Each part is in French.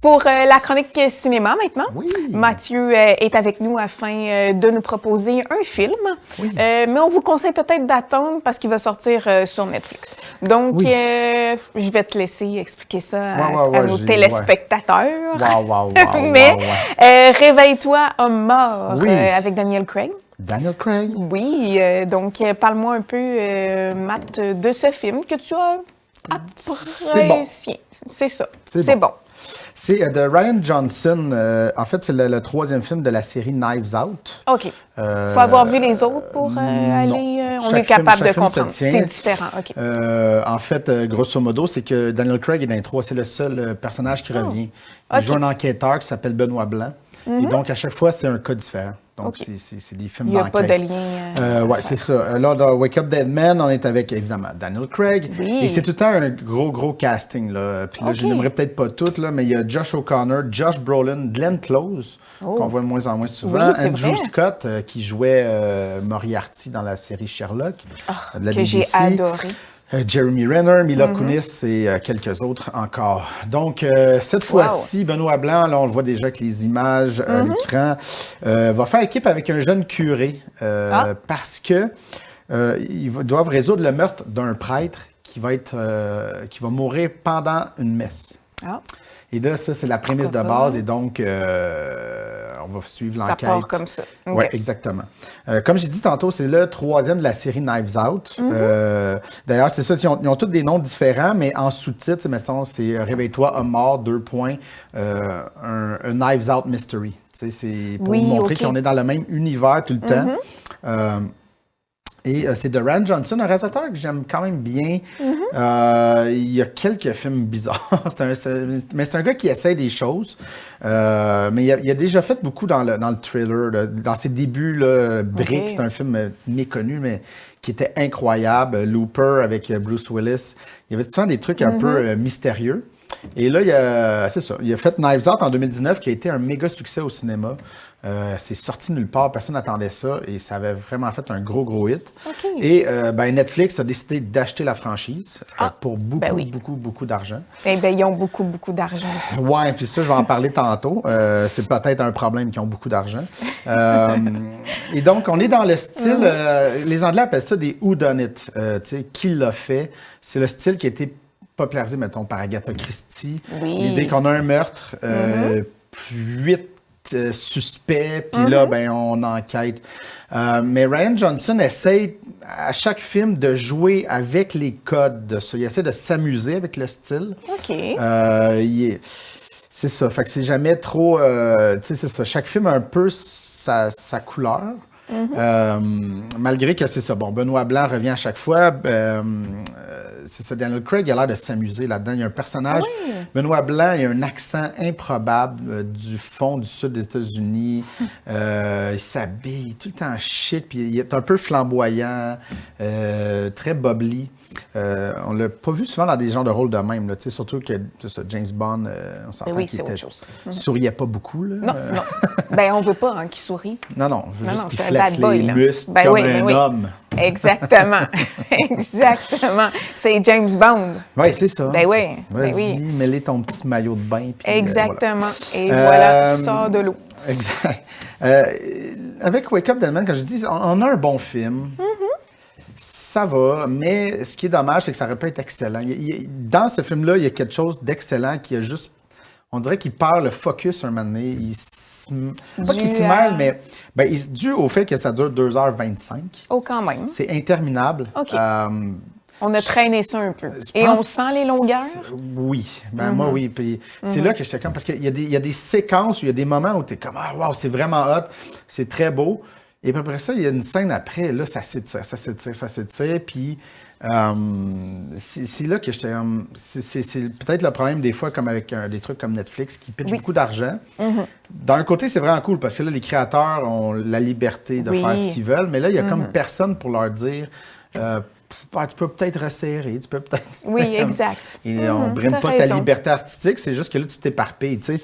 Pour la chronique cinéma maintenant, Oui. Mathieu est avec nous afin de nous proposer un film, Oui. mais on vous conseille peut-être d'attendre parce qu'il va sortir sur Netflix. Donc, Oui. je vais te laisser expliquer ça Ouais, à nos téléspectateurs. Wow. Mais Réveille-toi, homme mort, Oui. avec Daniel Craig. Daniel Craig. Oui, donc parle-moi un peu, Matt, de ce film que tu as apprécié. C'est ça. C'est bon. C'est de Rian Johnson. En fait, c'est le troisième film de la série Knives Out. OK. Il faut avoir vu les autres pour aller... on est capable de comprendre. C'est différent. OK. En fait, grosso modo, c'est que Daniel Craig est dans les trois. C'est le seul personnage qui revient. Il joue un enquêteur qui s'appelle Benoît Blanc. Et donc, à chaque fois, c'est un cas différent. Donc, c'est des films d'enquête. Il n'y a pas de lien. Oui, c'est ça. Là, dans Wake Up Dead Man, on est avec, évidemment, Daniel Craig. Oui. Et c'est tout le temps un gros casting. Là. Puis là, je n'aimerais peut-être pas toutes, là, mais il y a Josh O'Connor, Josh Brolin, Glenn Close, qu'on voit de moins en moins souvent. Oui, Andrew Scott, qui jouait Moriarty dans la série Sherlock de la que BBC. J'ai adoré. Jeremy Renner, Mila Kunis et quelques autres encore. Donc, cette fois-ci, Benoît Blanc, là, on le voit déjà avec les images à l'écran, va faire équipe avec un jeune curé parce que ils doivent résoudre le meurtre d'un prêtre qui va mourir pendant une messe. Et là, ça, c'est la prémisse de base. Et donc, on va suivre l'enquête. Ça part comme ça. Okay. Oui, exactement. Comme j'ai dit tantôt, c'est le troisième de la série Knives Out. D'ailleurs, c'est ça. Ils ont tous des noms différents, mais en sous-titre, c'est Réveille-toi, homme mort, : un Knives Out Mystery. C'est pour montrer qu'on est dans le même univers tout le temps. Et c'est de Rian Johnson, un réalisateur que j'aime quand même bien. Il y a quelques films bizarres, mais c'est un gars qui essaie des choses. Mais il a déjà fait beaucoup dans le thriller. Dans ses débuts, là, Brick, c'est un film méconnu, mais qui était incroyable. Looper avec Bruce Willis. Il y avait souvent des trucs un peu mystérieux. Et là, il a fait Knives Out en 2019, qui a été un méga succès au cinéma. C'est sorti nulle part, personne n'attendait ça et ça avait vraiment fait un gros hit. Et Netflix a décidé d'acheter la franchise pour beaucoup d'argent. Ils ont beaucoup d'argent aussi. Ouais, puis ça, je vais en parler tantôt. C'est peut-être un problème qu'ils ont beaucoup d'argent. Et donc, on est dans le style, les Anglais appellent ça des whodunit. Qui l'a fait? C'est le style qui a été popularisé, mettons, par Agatha Christie. L'idée qu'on a un meurtre, 8 suspects, puis là, on enquête. Mais Rian Johnson essaie, à chaque film, de jouer avec les codes de ça. Il essaie de s'amuser avec le style. C'est ça. Fait que c'est jamais trop... c'est ça. Chaque film a un peu sa couleur. Malgré que c'est ça. Bon, Benoît Blanc revient à chaque fois. C'est ça, Daniel Craig il a l'air de s'amuser là-dedans. Il y a un personnage, Benoît Blanc, il a un accent improbable du fond du sud des États-Unis. Il s'habille tout le temps chic, puis il est un peu flamboyant, très bubbly. On l'a pas vu souvent dans des genres de rôles de même, là, surtout que ça, James Bond, on s'entend qu'il souriait pas beaucoup. Là. Non. On veut pas qu'il sourie. Non, on veut juste qu'il flexe les muscles comme un homme. Exactement. C'est James Bond. Oui, c'est ça. Vas-y, mets-les ton petit maillot de bain. Puis, exactement. Et voilà, tu sors de l'eau. Exact. Avec Wake Up Dead Man, comme je dis, on a un bon film. Ça va, mais ce qui est dommage, c'est que ça aurait pu être excellent. Dans ce film-là, il y a quelque chose d'excellent qui a juste... On dirait qu'il perd le focus un moment donné. Pas qu'il s'y mêle, mais dû au fait que ça dure 2h25. Oh, quand même. C'est interminable. OK. On a traîné ça un peu. Et on sent les longueurs? Oui. Moi, oui. Puis c'est là que j'étais comme... Parce qu'il y a des séquences où il y a des moments où tu es comme « Ah, wow, c'est vraiment hot. C'est très beau. » Et puis après ça, il y a une scène après. Là, ça s'étire. Puis c'est là que j'étais... c'est peut-être le problème des fois, comme avec des trucs comme Netflix, qui pitchent beaucoup d'argent. D'un côté, c'est vraiment cool parce que là, les créateurs ont la liberté de faire ce qu'ils veulent. Mais là, il y a comme personne pour leur dire... tu peux peut-être resserrer, tu peux peut-être... Oui, exact. Et on ne brime pas ta liberté artistique, c'est juste que là, tu t'éparpilles, tu sais.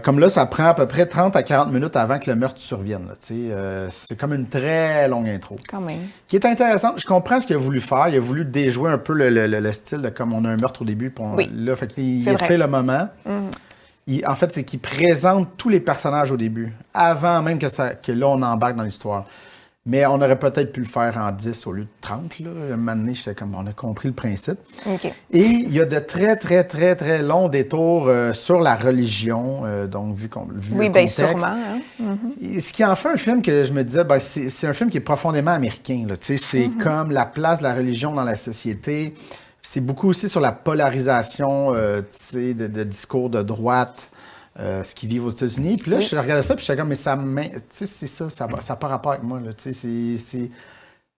Comme là, ça prend à peu près 30 à 40 minutes avant que le meurtre survienne. C'est comme une très longue intro. Quand même. Qui est intéressante. Je comprends ce qu'il a voulu faire. Il a voulu déjouer un peu le style de comme on a un meurtre au début. Puis là, fait qu'il étire le moment. En fait, c'est qu'il présente tous les personnages au début, avant même que là, on embarque dans l'histoire. Mais on aurait peut-être pu le faire en 10 au lieu de 30. Là. Un moment donné, j'étais comme, on a compris le principe. Okay. Et il y a de très, très, très, très longs détours sur la religion, donc vu le contexte. Sûrement. Hein? Et ce qui en fait un film que je me disais, c'est un film qui est profondément américain. Là. C'est comme la place de la religion dans la société. C'est beaucoup aussi sur la polarisation de discours de droite. Ce qu'ils vivent aux États-Unis. Puis là, je regardais ça, puis j'étais comme, mais c'est ça n'a pas rapport avec moi.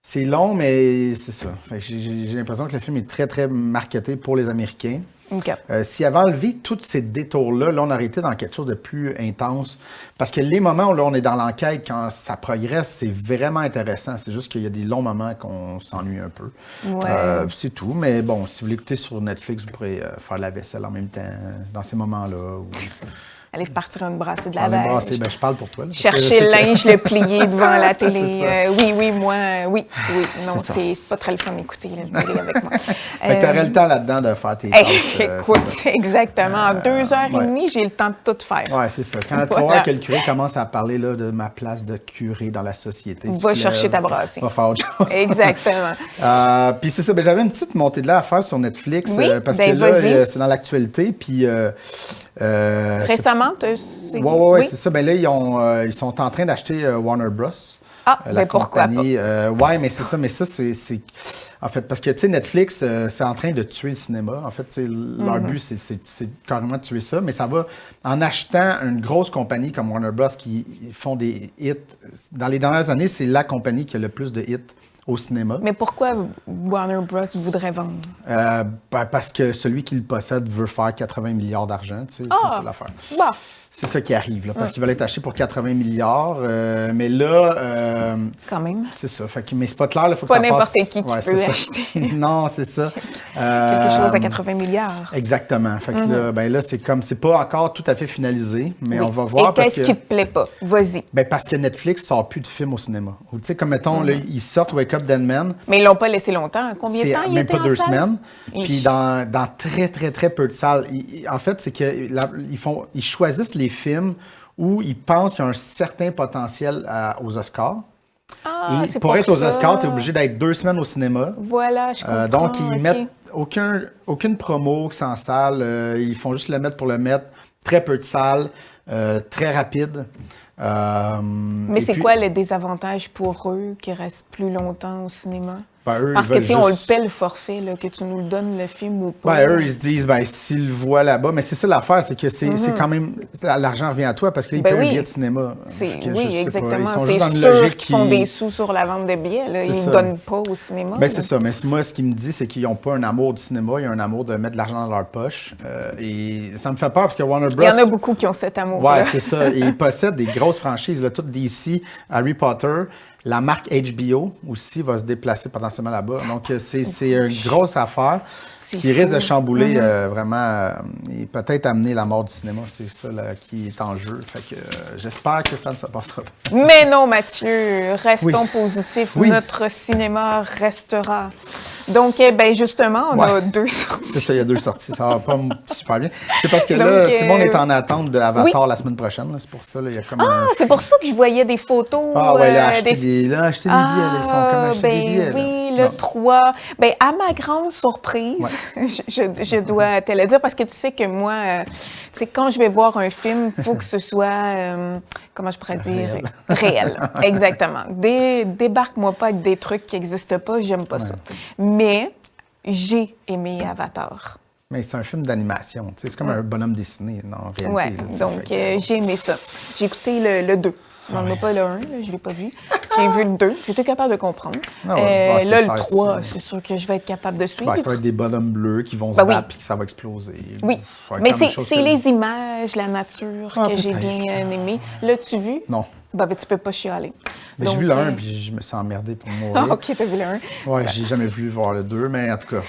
C'est long, mais c'est ça. J'ai l'impression que le film est très, très marketé pour les Américains. Okay. S'il avait enlevé tous ces détours-là, là, on aurait été dans quelque chose de plus intense. Parce que les moments où là, on est dans l'enquête, quand ça progresse, c'est vraiment intéressant. C'est juste qu'il y a des longs moments qu'on s'ennuie un peu. Ouais. C'est tout. Mais bon, si vous l'écoutez sur Netflix, vous pourrez faire la vaisselle en même temps dans ces moments-là. Aller partir une brassée de lavage. Je parle pour toi. Là, chercher le linge, le plier devant la télé. Oui. Non, c'est pas très le fun d'écouter la télé avec moi. Tu aurais le temps là-dedans de faire tes tâches. Écoute, exactement. En 2h30, j'ai le temps de tout faire. Oui, c'est ça. Quand tu vas voir que le curé commence à parler là, de ma place de curé dans la société. Va chercher ta brassée. Va faire autre chose. Exactement. Puis c'est ça. J'avais une petite montée de là à faire sur Netflix. Parce que là, c'est dans l'actualité. Puis... récemment, oui, c'est ça. Là, ils sont en train d'acheter Warner Bros. La compagnie. Oui, mais c'est ça. Mais ça, c'est... En fait, parce que, tu sais, Netflix, c'est en train de tuer le cinéma. En fait, leur but, c'est carrément de tuer ça. Mais ça va... En achetant une grosse compagnie comme Warner Bros. Qui font des hits... Dans les dernières années, c'est la compagnie qui a le plus de hits au cinéma. Mais pourquoi Warner Bros. Voudrait vendre? Parce que celui qui le possède veut faire 80 milliards d'argent. Tu sais, c'est ça l'affaire. Bah. C'est ça qui arrive, là, parce qu'ils veulent être achetés pour 80 milliards. Mais là... Quand même. C'est ça. Mais c'est pas clair, il faut que ça passe... Pas n'importe qui peut acheter. Non, c'est ça. Quelque chose à 80 milliards. Exactement. Fait que là, c'est pas encore tout à fait finalisé, mais on va voir. Et qu'est-ce qui te plaît pas? Vas-y. Parce que Netflix sort plus de films au cinéma. Tu sais, comme mettons, là, ils sortent Wake Up Dead Man. Mais ils l'ont pas laissé longtemps. Combien de temps il même était pas en 2 salle? semaines. Puis dans très, très, très peu de salles. En fait, c'est qu'ils choisissent les films où ils pensent qu'il y a un certain potentiel aux Oscars. Et pour être aux Oscars, tu es obligé d'être 2 semaines au cinéma. Voilà, je comprends. Donc, ils mettent aucune promo qui s'en salle. Ils font juste le mettre pour le mettre. Très peu de salles, très rapide. Mais c'est quoi le désavantage pour eux qui restent plus longtemps au cinéma? Eux, parce que, tu sais, on le paie le forfait, là, que tu nous le donnes le film ou pas. Eux, ils se disent, s'ils le voient là-bas, mais c'est ça l'affaire, c'est que c'est quand même, l'argent revient à toi parce qu'ils paient un billet de cinéma. Oui, exactement. Ils sont c'est juste dans une sûr logique qu'ils font des sous sur la vente de billets, là. Ils ne donnent pas au cinéma. C'est ça, mais moi, ce qu'ils me disent, c'est qu'ils n'ont pas un amour du cinéma, ils ont un amour de mettre de l'argent dans leur poche. Et ça me fait peur parce que Warner Bros. Il y en a beaucoup qui ont cet amour-là. Ouais, c'est ça. Et ils possèdent des grosses franchises, là, toutes DC, Harry Potter. La marque HBO aussi va se déplacer potentiellement là-bas. Donc, c'est une grosse affaire qui risque de chambouler vraiment et peut-être amener la mort du cinéma. C'est ça là, qui est en jeu. Fait que j'espère que ça ne se passera pas. Mais non, Mathieu, restons positifs. Oui. Notre cinéma restera. Donc, justement, on a 2 sorties. C'est ça, il y a 2 sorties. Ça va pas super bien. C'est parce que là, tout le monde est en attente d'Avatar la semaine prochaine. C'est pour ça, il y a comme c'est pour ça que je voyais des photos. Il a acheté des billets. Ils sont comme achetés des billets. Oui, le 3. À ma grande surprise, je dois te le dire, parce que tu sais que moi, quand je vais voir un film, il faut que ce soit, comment je pourrais dire, réel. Exactement. Débarque-moi pas avec des trucs qui n'existent pas, j'aime pas ça. Mais j'ai aimé Avatar. Mais c'est un film d'animation, c'est comme un bonhomme dessiné, en réalité. Oui, donc j'ai aimé ça. J'ai écouté le 2. Non, pas le 1, là, je ne l'ai pas vu. J'ai vu le 2, j'étais capable de comprendre. Là, le 3, c'est sûr que je vais être capable de suivre. Ça va être des bonhommes bleus qui vont se battre et que ça va exploser. Oui, mais c'est les images, la nature que j'ai bien aimé. L'as-tu vu? Non. Tu peux pas chialer. Mais j'ai vu le 1 puis je me suis emmerdé pour mourir. OK, t'as vu le 1. Oui, j'ai jamais voulu voir le 2, mais en tout cas,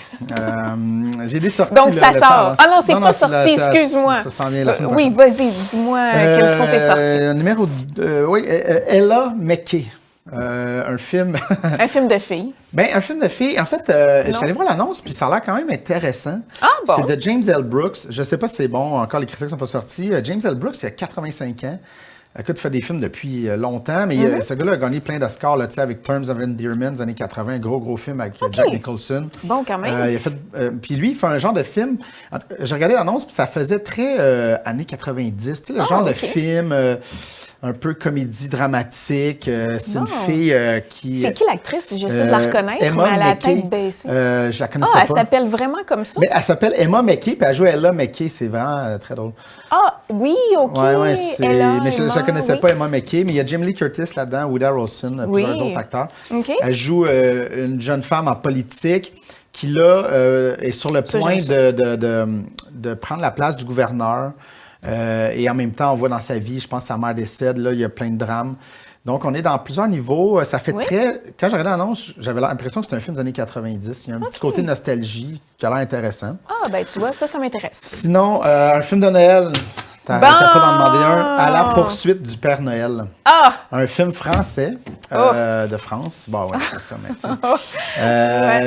j'ai des sorties. Donc, ça sort. Non, c'est pas sorti, excuse-moi. Ça s'en vient la semaine prochaine. Oui, vas-y, dis-moi quelles sont tes sorties. Numéro 2, Ella McKay. Un film. Un film de filles. Ben, un film de filles. En fait, je suis allé voir l'annonce, puis ça a l'air quand même intéressant. Ah, bon. C'est de James L. Brooks. Je sais pas si c'est bon, encore les critiques sont pas sortis. James L. Brooks, il a 85 ans. Écoute, il fait des films depuis longtemps, mais ce gars-là a gagné plein d'Oscars, là, tu sais, avec Terms of Endearment des années 80, un gros film avec Jack Nicholson. Bon, quand même. Il a fait, puis lui, il fait un genre de film. J'ai regardé l'annonce, puis ça faisait très années 90, tu sais, le genre de film un peu comédie dramatique. C'est une fille qui. C'est qui l'actrice? J'essaie de la reconnaître, Emma mais elle a la Mackey. tête baissée. Je la connaissais pas. Elle s'appelle vraiment comme ça? Mais elle s'appelle Emma Mackey, puis elle joue Ella Mackey. C'est vraiment très drôle. Ah, oui, OK. Ouais, mais je ne connaissais pas Emma Mackey, mais il y a Jamie Lee Curtis là-dedans, Woody Harrelson, plusieurs d'autres acteurs. Okay. Elle joue une jeune femme en politique qui, là, est sur le point de prendre la place du gouverneur. Et en même temps, on voit dans sa vie, je pense que sa mère décède, là, il y a plein de drames. Donc, on est dans plusieurs niveaux. Ça fait très... Quand j'ai regardé l'annonce, j'avais l'impression que c'était un film des années 90. Il y a un petit côté nostalgie qui a l'air intéressant. Ah, ben tu vois, ça m'intéresse. Sinon, un film de Noël... T'arrêtais pas d'en demander un. À la poursuite du Père Noël. Ah! Un film français de France. Bon, ouais, c'est ça,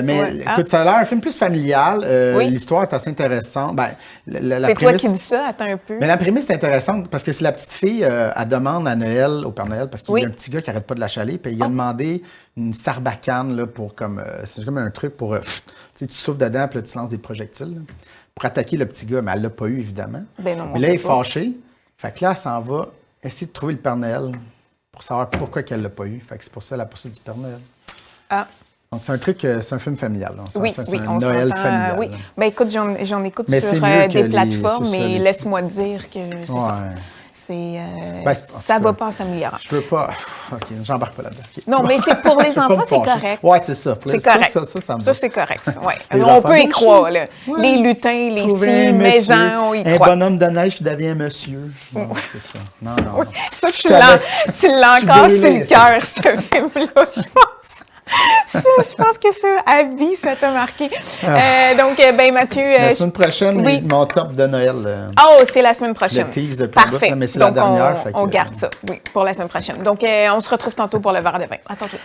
mais écoute, ça a l'air un film plus familial. L'histoire est assez intéressante. Ben, c'est toi qui dis ça? Attends un peu. Mais la prémisse est intéressante parce que c'est la petite fille, elle demande à Noël, au Père Noël, parce qu'il y a un petit gars qui arrête pas de la chaler, puis il a demandé une sarbacane là, pour comme... c'est comme un truc pour... tu sais, tu souffles dedans, puis là, tu lances des projectiles. Là, pour attaquer le petit gars, mais elle l'a pas eu, évidemment. Ben non, mais là, il est fâché. Fait que là, elle s'en va essayer de trouver le Père Noël pour savoir pourquoi qu'elle l'a pas eu. Fait que c'est pour ça la poursuite du Père Noël. Ah. Donc, c'est un truc, c'est un film familial. C'est un Noël familial. Oui. Ben écoute, j'en écoute mais sur des plateformes, mais laisse-moi te dire que c'est ça. Ça va pas en s'améliorant. Je veux pas... OK, j'embarque pas là-dedans. Okay. Non, mais c'est pour les enfants, c'est correct. Oui, c'est ça. C'est correct. Ça me va. Ça, c'est correct. Ouais. On peut y croire, là. Ouais. Les lutins, les scies, maisons, on y croit. Un bonhomme de neige qui devient monsieur. Non, c'est ça. Non. Oui. Ça, tu l'as encore sur le cœur, ce film-là, je pense. Je pense que ça, à vie, ça t'a marqué. Donc, ben Mathieu... La semaine prochaine, mon top de Noël. C'est la semaine prochaine. Le tease Parfait. Mais c'est donc, la dernière. On garde ça, pour la semaine prochaine. Donc, on se retrouve tantôt pour le verre de vin. À tantôt.